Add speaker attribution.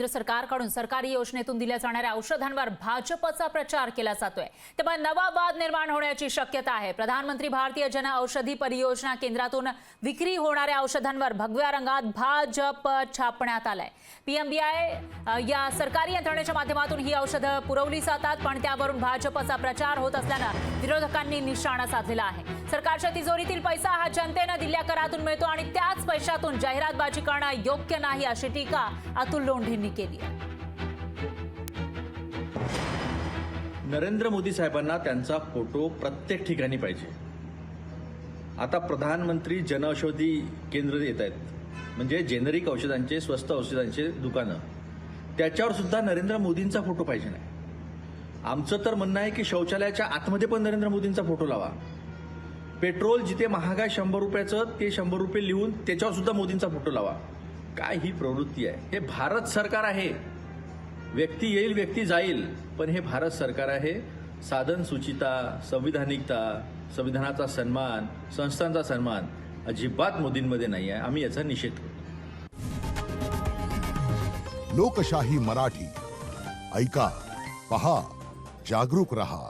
Speaker 1: केंद्र सरकारकडून सरकारी योजनेतून दिल्या जाणाऱ्या औषधांवर भाजपचा प्रचार केला जातोय, त्यामुळे नवा वाद निर्माण होण्याची शक्यता आहे। प्रधानमंत्री भारतीय जन औषधी परियोजना केंद्रातून विक्री होणाऱ्या औषधांवर भगव्या रंगात भाजप छापण्यात आलाय। पीएमबीआय या सरकारी यंत्रणेच्या माध्यमातून ही औषधं पुरवली जातात, पण त्यावरून भाजपचा प्रचार होत असल्यानं विरोधकांनी निशाणा साधलेला आहे। सरकारच्या तिजोरीतील पैसा हा जनतेनं दिलेल्या करातून मिळतो आणि त्याच पैशातून जाहिरातबाजी करणं योग्य नाही, अशी टीका अतुल लोंढेंनी केली आहे।
Speaker 2: नरेंद्र मोदी साहेबांना त्यांचा फोटो प्रत्येक ठिकाणी पाहिजे। आता प्रधानमंत्री जनऔषधी केंद्र येत आहेत, म्हणजे जेनेरिक औषधांचे, स्वस्त औषधांचे दुकानं, त्याच्यावर सुद्धा नरेंद्र मोदींचा फोटो पाहिजे नाही। आमचं तर म्हणणं आहे की शौचालयाच्या आतमध्ये पण नरेंद्र मोदींचा फोटो लावा। पेट्रोल जिथे महाग आहे 100 रुपयाचं, ते 100 रुपये लिहून त्याच्यावर सुद्धा मोदींचा फोटो लावा। काय ही प्रवृत्ती आहे? हे भारत सरकार आहे। व्यक्ती येईल व्यक्ती जाईल, पण हे भारत सरकार आहे। साधन सुचिता, संविधानिकता, संविधानाचा सन्मान, संस्थांचा सन्मान अजिबात मोदींमध्ये नाही आहे। आम्ही याचा निषेध करतो।
Speaker 3: लोकशाही मराठी ऐका, पहा, जागरूक रहा।